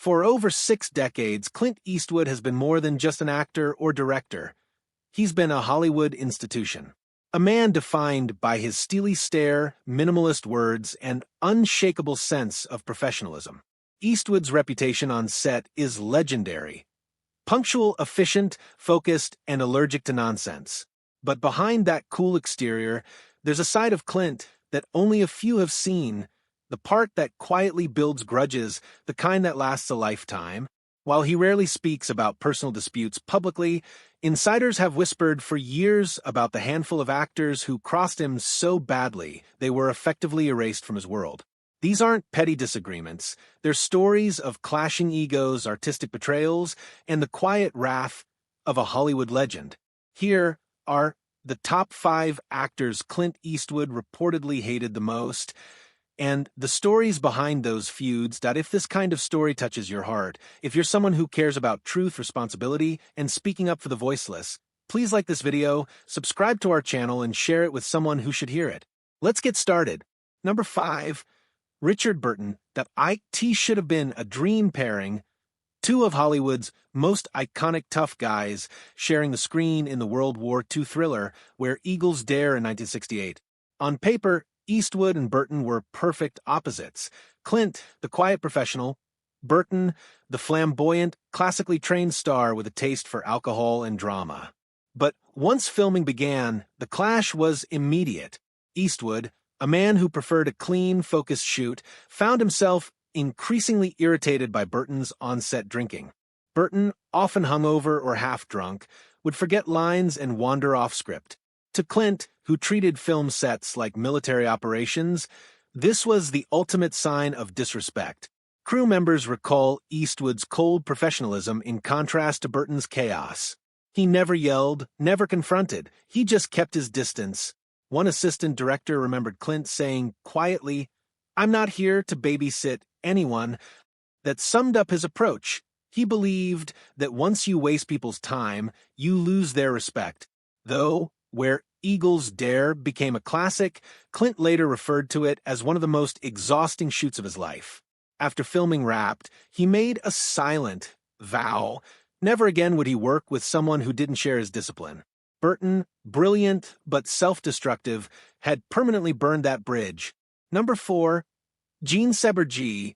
For over 6 decades, Clint Eastwood has been more than just an actor or director. He's been a Hollywood institution. A man defined by his steely stare, minimalist words, and unshakable sense of professionalism. Eastwood's reputation on set is legendary. Punctual, efficient, focused, and allergic to nonsense. But behind that cool exterior, there's a side of Clint that only a few have seen, the part that quietly builds grudges, the kind that lasts a lifetime. While he rarely speaks about personal disputes publicly, insiders have whispered for years about the handful of actors who crossed him so badly they were effectively erased from his world. These aren't petty disagreements. They're stories of clashing egos, artistic betrayals, and the quiet wrath of a Hollywood legend. Here are the top 5 actors Clint Eastwood reportedly hated the most, and the stories behind those feuds. That if this kind of story touches your heart, if you're someone who cares about truth, responsibility, and speaking up for the voiceless, please like this video, subscribe to our channel, and share it with someone who should hear it. Let's get started. Number 5. Richard Burton. That IT should have been a dream pairing. 2 of Hollywood's most iconic tough guys sharing the screen in the World War II thriller Where Eagles Dare in 1968. On paper, Eastwood and Burton were perfect opposites. Clint, the quiet professional; Burton, the flamboyant, classically trained star with a taste for alcohol and drama. But once filming began, the clash was immediate. Eastwood, a man who preferred a clean, focused shoot, found himself increasingly irritated by Burton's on-set drinking. Burton, often hungover or half-drunk, would forget lines and wander off script. To Clint, who treated film sets like military operations, this was the ultimate sign of disrespect. Crew members recall Eastwood's cold professionalism in contrast to Burton's chaos. He never yelled, never confronted. He just kept his distance. One assistant director remembered Clint saying quietly, "I'm not here to babysit anyone." That summed up his approach. He believed that once you waste people's time, you lose their respect. Though, Where Eagles Dare became a classic, Clint later referred to it as one of the most exhausting shoots of his life. After filming wrapped, he made a silent vow. Never again would he work with someone who didn't share his discipline. Burton, brilliant but self-destructive, had permanently burned that bridge. Number 4. Jean Seberg.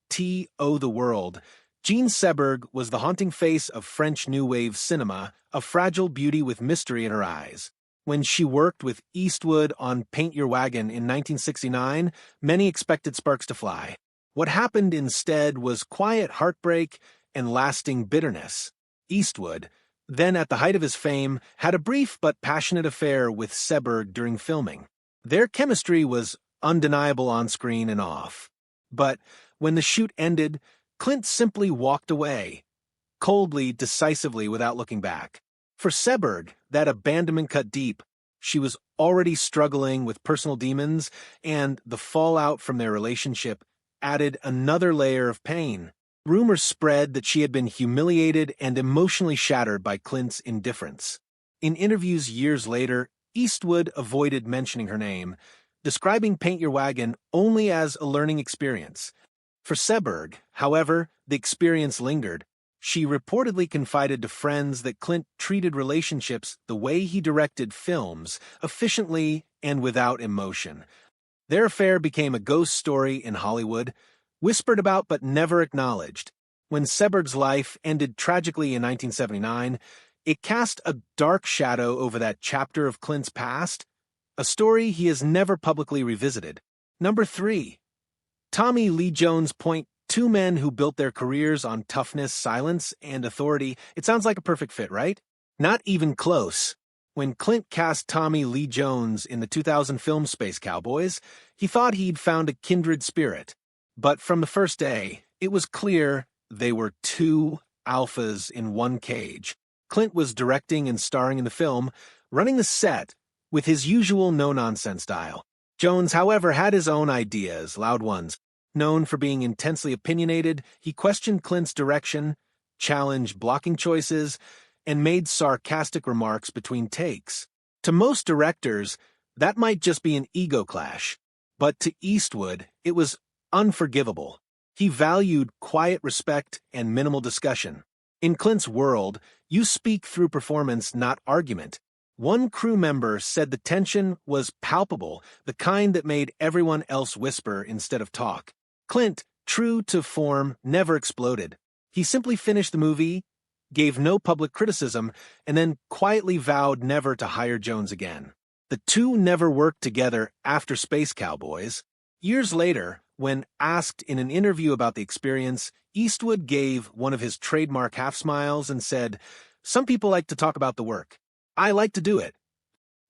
T.O. the World. Jean Seberg was the haunting face of French New Wave cinema, a fragile beauty with mystery in her eyes. When she worked with Eastwood on Paint Your Wagon in 1969, many expected sparks to fly. What happened instead was quiet heartbreak and lasting bitterness. Eastwood, then at the height of his fame, had a brief but passionate affair with Seberg during filming. Their chemistry was undeniable on screen and off. But when the shoot ended, Clint simply walked away, coldly, decisively, without looking back. For Seberg, that abandonment cut deep. She was already struggling with personal demons, and the fallout from their relationship added another layer of pain. Rumors spread that she had been humiliated and emotionally shattered by Clint's indifference. In interviews years later, Eastwood avoided mentioning her name, describing Paint Your Wagon only as a learning experience. For Seberg, however, the experience lingered. She reportedly confided to friends that Clint treated relationships the way he directed films, efficiently and without emotion. Their affair became a ghost story in Hollywood, whispered about but never acknowledged. When Seberg's life ended tragically in 1979, it cast a dark shadow over that chapter of Clint's past, a story he has never publicly revisited. Number 3. Tommy Lee Jones. 2 men who built their careers on toughness, silence, and authority. It sounds like a perfect fit, right? Not even close. When Clint cast Tommy Lee Jones in the 2000 film Space Cowboys, he thought he'd found a kindred spirit. But from the first day, it was clear they were 2 alphas in one cage. Clint was directing and starring in the film, running the set with his usual no-nonsense style. Jones, however, had his own ideas, loud ones. Known for being intensely opinionated, he questioned Clint's direction, challenged blocking choices, and made sarcastic remarks between takes. To most directors, that might just be an ego clash, but to Eastwood, it was unforgivable. He valued quiet respect and minimal discussion. In Clint's world, you speak through performance, not argument. One crew member said the tension was palpable, the kind that made everyone else whisper instead of talk. Clint, true to form, never exploded. He simply finished the movie, gave no public criticism, and then quietly vowed never to hire Jones again. The two never worked together after Space Cowboys. Years later, when asked in an interview about the experience, Eastwood gave one of his trademark half-smiles and said, "Some people like to talk about the work. I like to do it."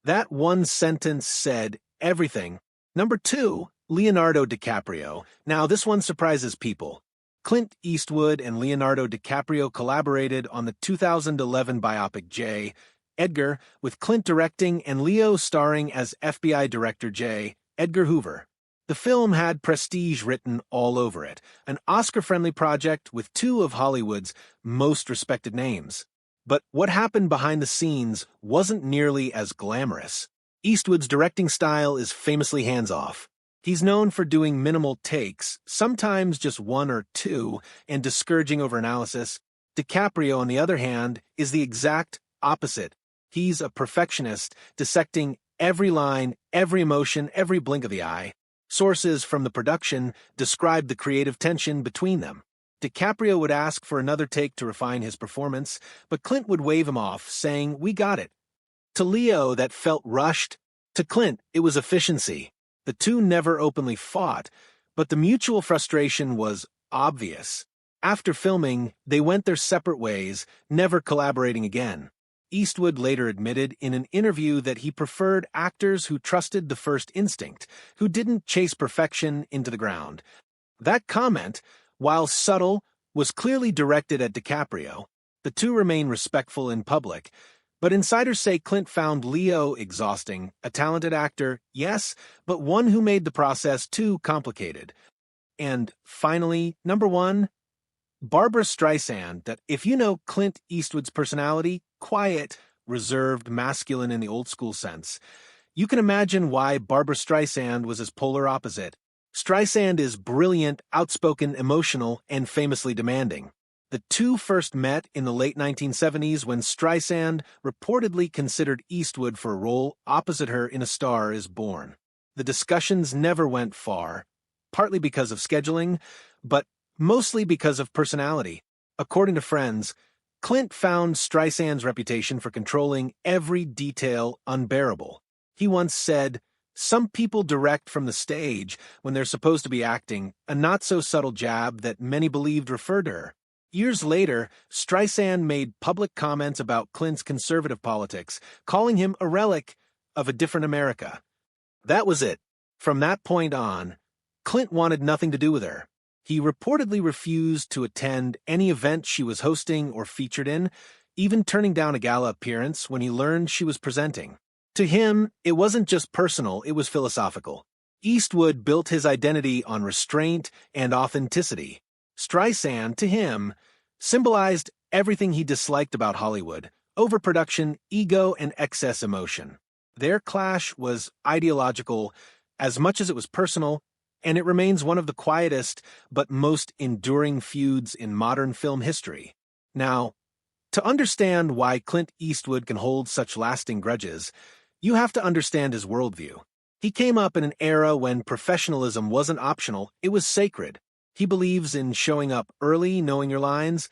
That one sentence said everything. Number 2, Leonardo DiCaprio. Now, this one surprises people. Clint Eastwood and Leonardo DiCaprio collaborated on the 2011 biopic J. Edgar, with Clint directing and Leo starring as FBI Director J. Edgar Hoover. The film had prestige written all over it, an Oscar-friendly project with two of Hollywood's most respected names. But what happened behind the scenes wasn't nearly as glamorous. Eastwood's directing style is famously hands-off. He's known for doing minimal takes, sometimes just 1 or 2, and discouraging over analysis. DiCaprio, on the other hand, is the exact opposite. He's a perfectionist, dissecting every line, every emotion, every blink of the eye. Sources from the production described the creative tension between them. DiCaprio would ask for another take to refine his performance, but Clint would wave him off, saying, "We got it." To Leo, that felt rushed. To Clint, it was efficiency. The two never openly fought, but the mutual frustration was obvious. After filming, they went their separate ways, never collaborating again. Eastwood later admitted in an interview that he preferred actors who trusted the first instinct, who didn't chase perfection into the ground. That comment, while subtle, was clearly directed at DiCaprio. The two remain respectful in public, but insiders say Clint found Leo exhausting, a talented actor, yes, but one who made the process too complicated. And finally, number 1, Barbra Streisand. That if you know Clint Eastwood's personality, quiet, reserved, masculine in the old-school sense, you can imagine why Barbra Streisand was his polar opposite. Streisand is brilliant, outspoken, emotional, and famously demanding. The two first met in the late 1970s when Streisand reportedly considered Eastwood for a role opposite her in A Star is Born. The discussions never went far, partly because of scheduling, but mostly because of personality. According to friends, Clint found Streisand's reputation for controlling every detail unbearable. He once said, "Some people direct from the stage when they're supposed to be acting," a not-so-subtle jab that many believed referred to her. Years later, Streisand made public comments about Clint's conservative politics, calling him a relic of a different America. That was it. From that point on, Clint wanted nothing to do with her. He reportedly refused to attend any event she was hosting or featured in, even turning down a gala appearance when he learned she was presenting. To him, it wasn't just personal, it was philosophical. Eastwood built his identity on restraint and authenticity. Streisand, to him, symbolized everything he disliked about Hollywood: overproduction, ego, and excess emotion. Their clash was ideological as much as it was personal, and it remains one of the quietest but most enduring feuds in modern film history. Now, to understand why Clint Eastwood can hold such lasting grudges, you have to understand his worldview. He came up in an era when professionalism wasn't optional, it was sacred. He believes in showing up early, knowing your lines,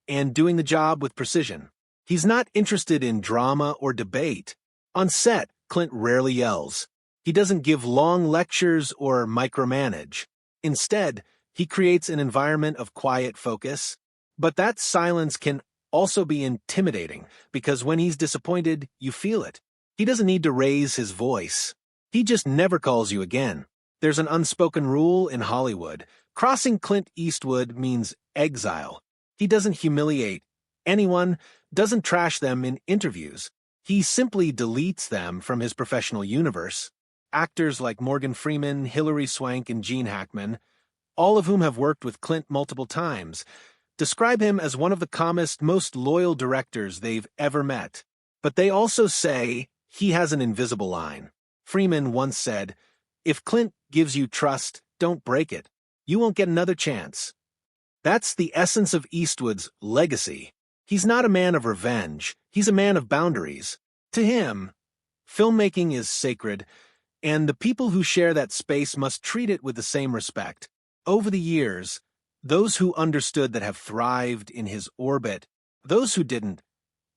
and doing the job with precision. He's not interested in drama or debate. On set, Clint rarely yells. He doesn't give long lectures or micromanage. Instead, he creates an environment of quiet focus. But that silence can also be intimidating, because when he's disappointed, you feel it. He doesn't need to raise his voice. He just never calls you again. There's an unspoken rule in Hollywood. Crossing Clint Eastwood means exile. He doesn't humiliate anyone, doesn't trash them in interviews. He simply deletes them from his professional universe. Actors like Morgan Freeman, Hilary Swank, and Gene Hackman, all of whom have worked with Clint multiple times, describe him as one of the calmest, most loyal directors they've ever met. But they also say he has an invisible line. Freeman once said, "If Clint gives you trust, don't break it." You won't get another chance. That's the essence of Eastwood's legacy. He's not a man of revenge, he's a man of boundaries. To him, filmmaking is sacred, and the people who share that space must treat it with the same respect. Over the years, those who understood that have thrived in his orbit, those who didn't,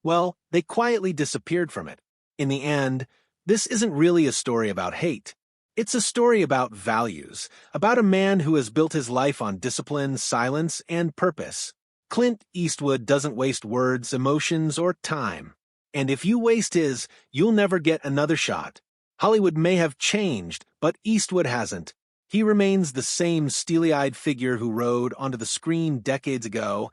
well, they quietly disappeared from it. In the end, this isn't really a story about hate. It's a story about values, about a man who has built his life on discipline, silence, and purpose. Clint Eastwood doesn't waste words, emotions, or time. And if you waste his, you'll never get another shot. Hollywood may have changed, but Eastwood hasn't. He remains the same steely-eyed figure who rode onto the screen decades ago,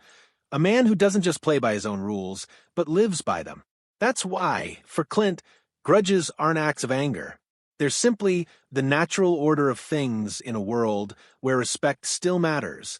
a man who doesn't just play by his own rules, but lives by them. That's why, for Clint, grudges aren't acts of anger. They're simply the natural order of things in a world where respect still matters.